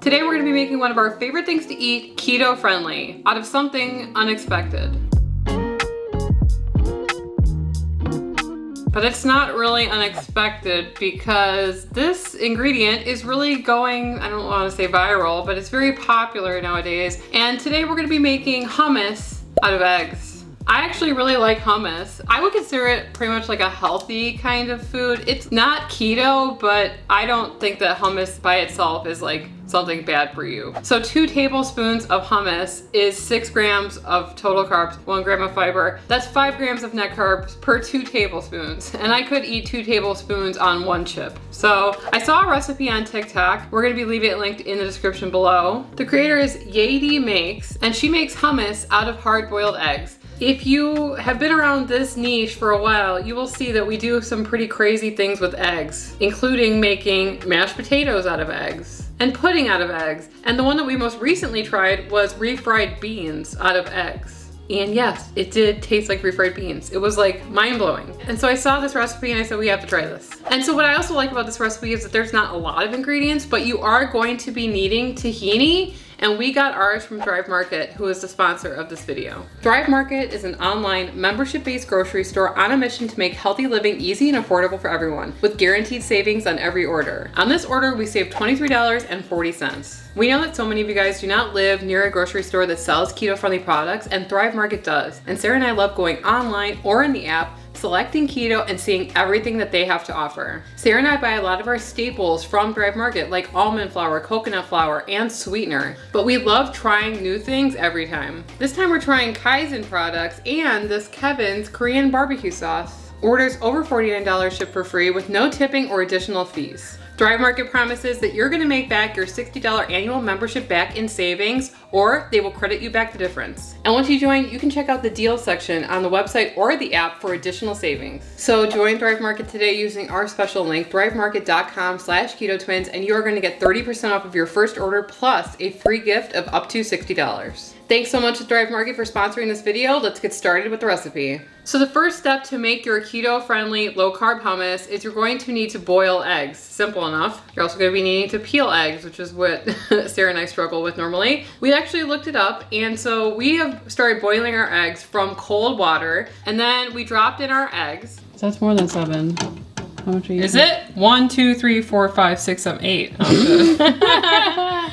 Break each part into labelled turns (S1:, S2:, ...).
S1: Today we're gonna be making one of our favorite things to eat, keto friendly, out of something unexpected. But it's not really unexpected because this ingredient is really going, I don't want to say viral, but it's very popular nowadays. And today we're gonna be making hummus out of eggs. I actually really like hummus. I would consider it pretty much like a healthy kind of food. It's not keto, but I don't think that hummus by itself is like something bad for you. So 2 tablespoons of hummus is 6 grams of total carbs, 1 gram of fiber. That's 5 grams of net carbs per 2 tablespoons. And I could eat 2 tablespoons on 1 chip. So I saw a recipe on TikTok. We're gonna be leaving it linked in the description below. The creator is Yadi Makes, and she makes hummus out of hard-boiled eggs. If you have been around this niche for a while, you will see that we do some pretty crazy things with eggs, including making mashed potatoes out of eggs and pudding out of eggs. And the one that we most recently tried was refried beans out of eggs. And yes, it did taste like refried beans. It was like mind-blowing. And so I saw this recipe and I said, we have to try this. And so what I also like about this recipe is that there's not a lot of ingredients, but you are going to be needing tahini. And we got ours from Thrive Market, who is the sponsor of this video. Thrive Market is an online membership-based grocery store on a mission to make healthy living easy and affordable for everyone, with guaranteed savings on every order. On this order, we saved $23.40. We know that so many of you guys do not live near a grocery store that sells keto-friendly products, and Thrive Market does. And Sarah and I love going online or in the app, selecting keto and seeing everything that they have to offer. Sarah and I buy a lot of our staples from Thrive Market, like almond flour, coconut flour, and sweetener. But we love trying new things every time. This time we're trying Kaizen products and this Kevin's Korean barbecue sauce. Orders over $49 ship for free with no tipping or additional fees. Thrive Market promises that you're gonna make back your $60 annual membership back in savings, or they will credit you back the difference. And once you join, you can check out the deal section on the website or the app for additional savings. So join Thrive Market today using our special link, thrivemarket.com/ketotwins, and you are gonna get 30% off of your first order plus a free gift of up to $60. Thanks so much to Thrive Market for sponsoring this video. Let's get started with the recipe. So the first step to make your keto-friendly, low-carb hummus is you're going to need to boil eggs. Simple enough. You're also going to be needing to peel eggs, which is what Sarah and I struggle with normally. We actually looked it up, and so we have started boiling our eggs from cold water, and then we dropped in our eggs.
S2: So that's more than 7. How much are you?
S1: Is it? 1, 2, 3, 4, 5, 6, 7, 8. Oh,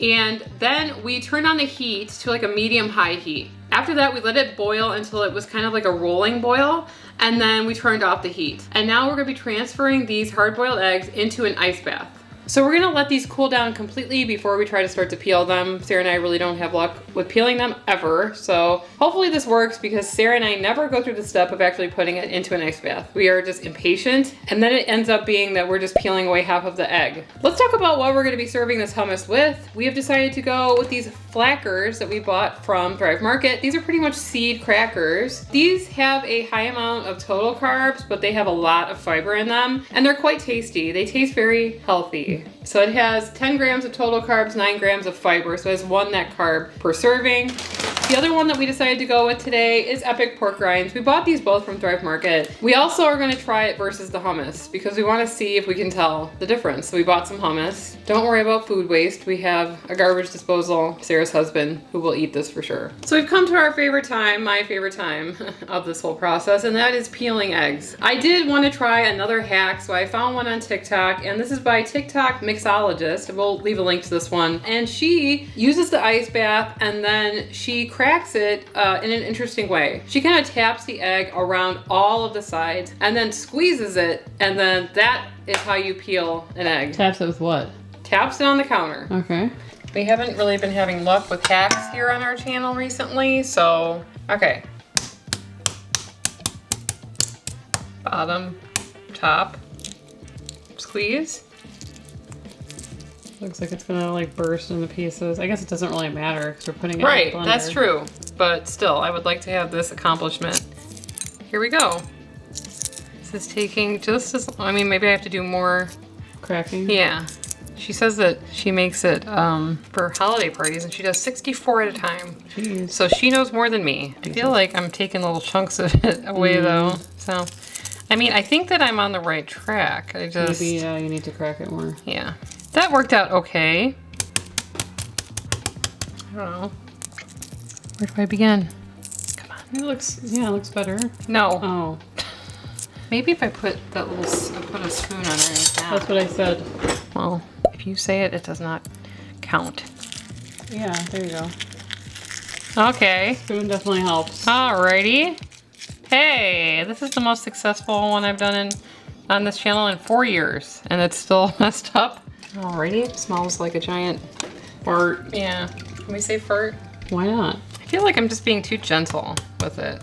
S1: and then we turned on the heat to like a medium-high heat. After that, we let it boil until it was kind of like a rolling boil, and then we turned off the heat. And now we're gonna be transferring these hard-boiled eggs into an ice bath. So we're gonna let these cool down completely before we try to start to peel them. Sarah and I really don't have luck with peeling them ever, so hopefully this works because Sarah and I never go through the step of actually putting it into an ice bath. We are just impatient, and then it ends up being that we're just peeling away half of the egg. Let's talk about what we're gonna be serving this hummus with. We have decided to go with these flackers that we bought from Thrive Market. These are pretty much seed crackers. These have a high amount of total carbs, but they have a lot of fiber in them, and they're quite tasty. They taste very healthy. So it has 10 grams of total carbs, 9 grams of fiber, so it has 1 net carb per serving. The other one that we decided to go with today is Epic Pork Rinds. We bought these both from Thrive Market. We also are gonna try it versus the hummus because we wanna see if we can tell the difference. So we bought some hummus. Don't worry about food waste. We have a garbage disposal, Sarah's husband, who will eat this for sure. So we've come to our favorite time, my favorite time of this whole process, and that is peeling eggs. I did wanna try another hack, so I found one on TikTok, and this is by TikTok Mixologist. We'll leave a link to this one. And she uses the ice bath and then she cracks it in an interesting way. She kind of taps the egg around all of the sides and then squeezes it, and then that is how you peel an egg.
S2: Taps it with what?
S1: Taps it on the counter.
S2: Okay.
S1: We haven't really been having luck with hacks here on our channel recently, so, okay. Bottom, top, squeeze.
S2: Looks like it's gonna like burst into pieces. I guess it doesn't really matter because we're putting it
S1: right,
S2: in the blender.
S1: That's true. But still, I would like to have this accomplishment. Here we go. This is taking just as, I mean, maybe I have to do more.
S2: Cracking?
S1: Yeah. She says that she makes it for holiday parties, and she does 64 at a time.
S2: Jeez.
S1: So she knows more than me. I feel like I'm taking little chunks of it away though. So, I mean, I think that I'm on the right track. I just...
S2: Maybe you need to crack it more.
S1: Yeah. That worked out okay. I don't know. Where do I begin? Come on.
S2: It looks, yeah, it looks better.
S1: No.
S2: Oh,
S1: Maybe if I put that little, put a spoon underneath that.
S2: that's what I said.
S1: Well, if you say it, it does not count.
S2: Yeah, there you go.
S1: Okay.
S2: Spoon definitely helps.
S1: Alrighty. Hey, this is the most successful one I've done on this channel in 4 years, and it's still messed up. Alrighty. It smells like a giant fart. Yeah. Can we say fart?
S2: Why not?
S1: I feel like I'm just being too gentle with it.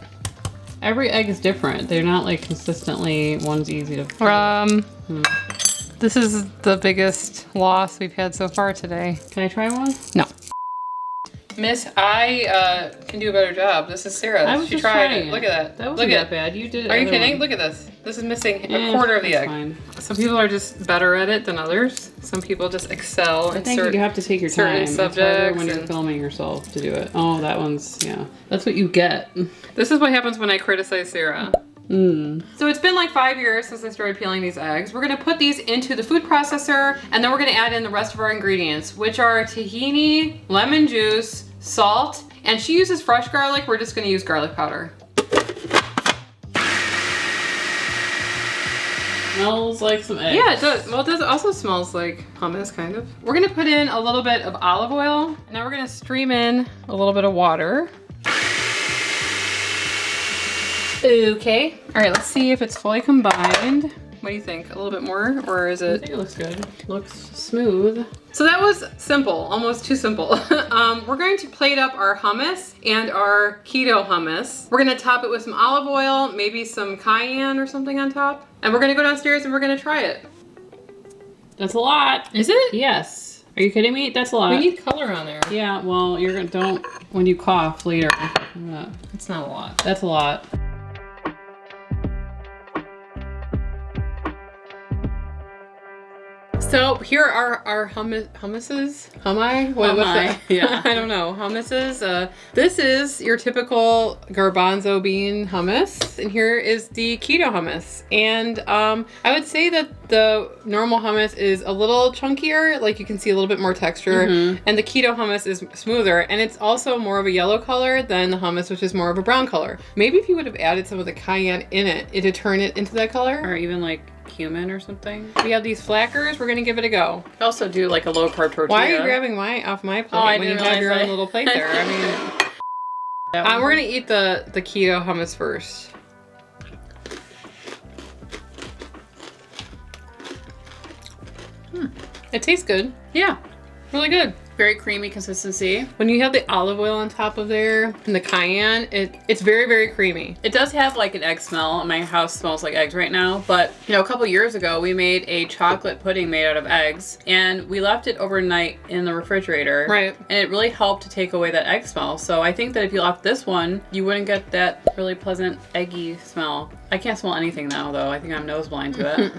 S2: Every egg is different. They're not like consistently one's easy to.
S1: This is the biggest loss we've had so far today.
S2: Can I try one?
S1: No. Miss, I can do a better job. This is Sarah.
S2: I was
S1: She
S2: just
S1: tried
S2: trying
S1: it. Look
S2: it.
S1: at that.
S2: That
S1: Look
S2: wasn't
S1: at
S2: that bad. You did it.
S1: Are you
S2: other
S1: kidding?
S2: one.
S1: Look at this. This is missing a
S2: Eh,
S1: quarter of the
S2: that's
S1: egg.
S2: fine.
S1: Some people are just better at it than others. Some people just excel
S2: I
S1: in
S2: think you have to take your
S1: certain
S2: time. It's harder
S1: subjects
S2: when you're
S1: and-
S2: filming yourself to do it. Oh, that one's, yeah. That's what you get.
S1: This is what happens when I criticize Sarah. So it's been like 5 years since I started peeling these eggs. We're gonna put these into the food processor, and then we're gonna add in the rest of our ingredients, which are tahini, lemon juice, salt, and she uses fresh garlic. We're just gonna use garlic powder.
S2: Smells like some eggs.
S1: Yeah, it does. Well, it also smells like hummus, kind of. We're gonna put in a little bit of olive oil. Now we're gonna stream in a little bit of water. Okay. All right, let's see if it's fully combined. What do you think? A little bit more, or is
S2: I
S1: it?
S2: think it looks good. Looks smooth.
S1: So that was simple, almost too simple. We're going to plate up our hummus and our keto hummus. We're gonna top it with some olive oil, maybe some cayenne or something on top. And we're gonna go downstairs and we're gonna try it.
S2: That's a lot.
S1: Is it?
S2: Yes. Are you kidding me? That's a lot.
S1: We need color on there.
S2: Yeah, well, you're gonna, don't, when you cough later.
S1: It's not a lot.
S2: That's a lot.
S1: So here are our hummuses. What's that?
S2: Yeah.
S1: I don't know. Hummuses. This is your typical garbanzo bean hummus, and here is the keto hummus. And I would say that the normal hummus is a little chunkier, like you can see a little bit more texture, and the keto hummus is smoother, and it's also more of a yellow color than the hummus, which is more of a brown color. Maybe if you would have added some of the cayenne in it, it'd turn it into that color.
S2: Or even like cumin or something.
S1: We have these flackers. We're gonna give it a go.
S2: I also do like a low carb tortilla.
S1: Why are you grabbing off my plate
S2: I
S1: when you
S2: didn't
S1: have your
S2: realize
S1: own
S2: that.
S1: little plate there? I mean, we're gonna eat the keto hummus first. It tastes good.
S2: Yeah.
S1: Really good.
S2: Very creamy consistency.
S1: When you have the olive oil on top of there and the cayenne, it's very, very creamy.
S2: It does have like an egg smell. My house smells like eggs right now. But, you know, a couple years ago, we made a chocolate pudding made out of eggs. And we left it overnight in the refrigerator.
S1: Right.
S2: And it really helped to take away that egg smell. So I think that if you left this one, you wouldn't get that really pleasant eggy smell. I can't smell anything now, though. I think I'm nose blind to it.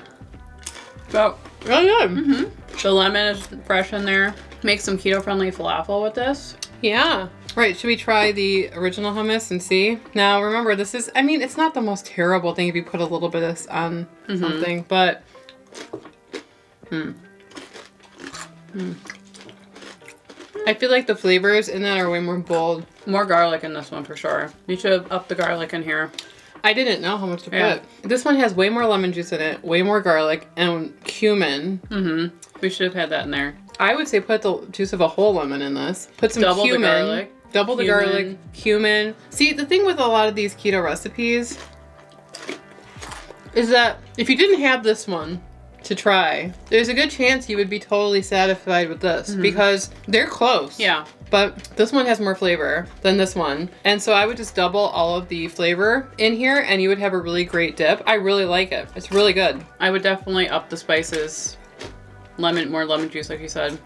S2: But
S1: Really good.
S2: the lemon is fresh in there. Make some keto-friendly falafel with this.
S1: Yeah. Right, should we try the original hummus and see? Now, remember, this is, I mean, it's not the most terrible thing if you put a little bit of this on something, but... I feel like the flavors in that are way more bold.
S2: More garlic in this one for sure. You should have upped the garlic in here.
S1: I didn't know how much to put.
S2: Yeah.
S1: This one has way more lemon juice in it, way more garlic, and cumin.
S2: We should have had that in there.
S1: I would say put the juice of a whole lemon in this. Put some
S2: Double the
S1: cumin.
S2: garlic.
S1: Double the
S2: Cumin.
S1: garlic, cumin. See, the thing with a lot of these keto recipes is that if you didn't have this one to try, there's a good chance you would be totally satisfied with this because they're close.
S2: Yeah.
S1: But this one has more flavor than this one. And so I would just double all of the flavor in here and you would have a really great dip. I really like it. It's really good.
S2: I would definitely up the spices. More lemon juice, like you said.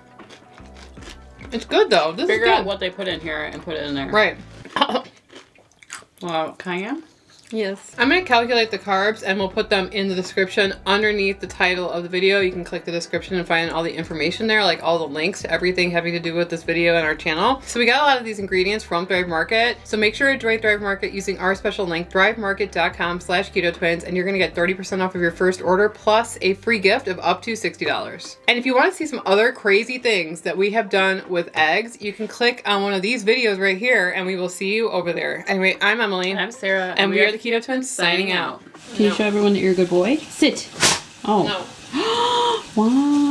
S1: It's good though. This
S2: Figure
S1: is good.
S2: out what they put in here and put it in there.
S1: Right.
S2: Wow, cayenne? Yes.
S1: I'm going to calculate the carbs and we'll put them in the description underneath the title of the video. You can click the description and find all the information there, like all the links to everything having to do with this video and our channel. So we got a lot of these ingredients from Thrive Market. So make sure to join Thrive Market using our special link, thrivemarket.com/ketotwins, and you're going to get 30% off of your first order plus a free gift of up to $60. And if you want to see some other crazy things that we have done with eggs, you can click on one of these videos right here and we will see you over there. Anyway, I'm Emily.
S2: And I'm Sarah.
S1: And we are the Keto Twins signing out.
S3: Can you show everyone that you're a good boy? Sit. Oh.
S1: No.
S3: Wow.